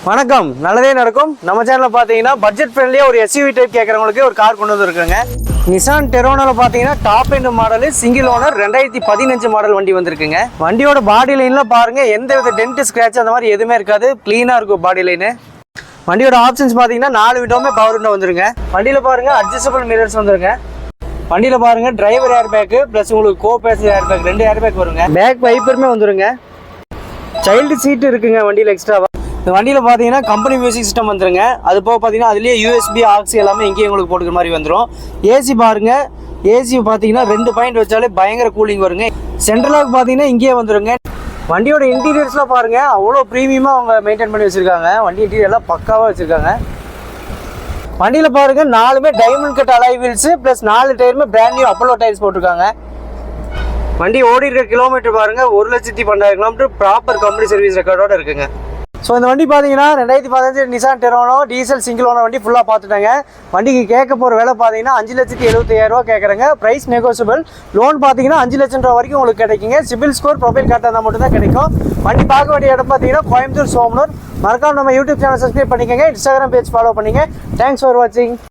வணக்கம், நல்லதே நடக்கும். நம்ம சேனல்ல பாத்தீங்கன்னா பட்ஜெட் ஃப்ரெண்ட்லியா ஒரு எஸ்யூவி டைப் கேட்கறவங்களுக்கு ஒரு கார் கொண்டு வந்திருக்குங்க. நிசான் டெரோனால பாத்தீங்கன்னா top end model single owner 2015 model வண்டி வந்திருக்குங்க. வண்டியோட பாடி லைன்ல பாருங்க, எந்த வித டென்ட் ஸ்கிராட்ச் அந்த மாதிரி எதுவுமே இருக்காது, கிளீனா இருக்கும் பாடி லைன். வண்டியோட ஆப்ஷன்ஸ் பாத்தீங்கன்னா 4 விண்டோமே பவர் விண்டோ வந்துருங்க. வண்டியில பாருங்க அட்ஜஸ்டபிள் மிரர்ஸ் வந்துருங்க. வண்டியில பாருங்க டிரைவர் ஏர் பேக் பிளஸ் உங்களுக்கு co passenger air bag 2 air bag வருங்க. பேக் வைப்பருமே வந்துருங்க. சைல்டு சீட் இருக்குங்க வண்டியில எக்ஸ்ட்ராவா. இந்த வண்டியில் பார்த்தீங்கன்னா கம்பெனி மியூசிக் சிஸ்டம் வந்துருங்க. அது போக பார்த்தீங்கன்னா அதுலேயே யூஎஸ்பி ஆக்சி எல்லாமே இங்கேயே உங்களுக்கு போட்டுக்கிற மாதிரி வந்துடும். ஏசி பாருங்க, ஏசி பார்த்தீங்கன்னா 2 பாயிண்ட் வச்சாலே பயங்கர கூலிங் வருங்க. சென்ட்ரலாக பார்த்தீங்கன்னா இங்கேயே வந்துருங்க. வண்டியோட இன்டீரியர்ஸ்லாம் பாருங்க, அவ்வளோ ப்ரீமியமாக அவங்க மெயின்டைன் பண்ணி வச்சிருக்காங்க. வண்டி இன்டீரியர்லாம் பக்காவாக வச்சிருக்காங்க. வண்டியில் பாருங்க 4மே diamond cut alloy wheels plus 4 டயருமே பிராண்ட் நியூ அப்போலோ டயர்ஸ் போட்டிருக்காங்க. வண்டி ஓடி இருக்க கிலோமீட்டர் பாருங்க 1,12,000 கிலோமீட்டர் ப்ராப்பர் கம்பெனி சர்வீஸ் ரெக்கார்டோட இருக்குங்க. ஸோ இந்த வண்டி பார்த்தீங்கன்னா 2015 Nissan Terrano diesel single owner வண்டி ஃபுல்லாக பார்த்துட்டாங்க. வண்டிக்கு கேட்க போகிற விலை பார்த்தீங்கன்னா 5,75,000 கேட்குறாங்க. Price negotiable. லோன் பார்த்தீங்கன்னா 5 லட்சம் ரூபா வரைக்கும் உங்களுக்கு கிடைக்குங்க. சிபில் ஸ்கோர் ப்ரொஃபைல் கரெக்டாக இருந்தால் மட்டும் தான் கிடைக்கும். வண்டி பார்க்க வேண்டிய இடம் பார்த்தீங்கன்னா கோயம்புத்தூர் சோமனூர். மறக்காம நம்ம யூடியூப் சேனல் சப்ஸ்கிரைப் பண்ணிக்கோங்க, இன்ஸ்டாகிராம் பேஜ் ஃபாலோ பண்ணிங்க. தேங்க்ஸ் ஃபார் வாட்சிங்.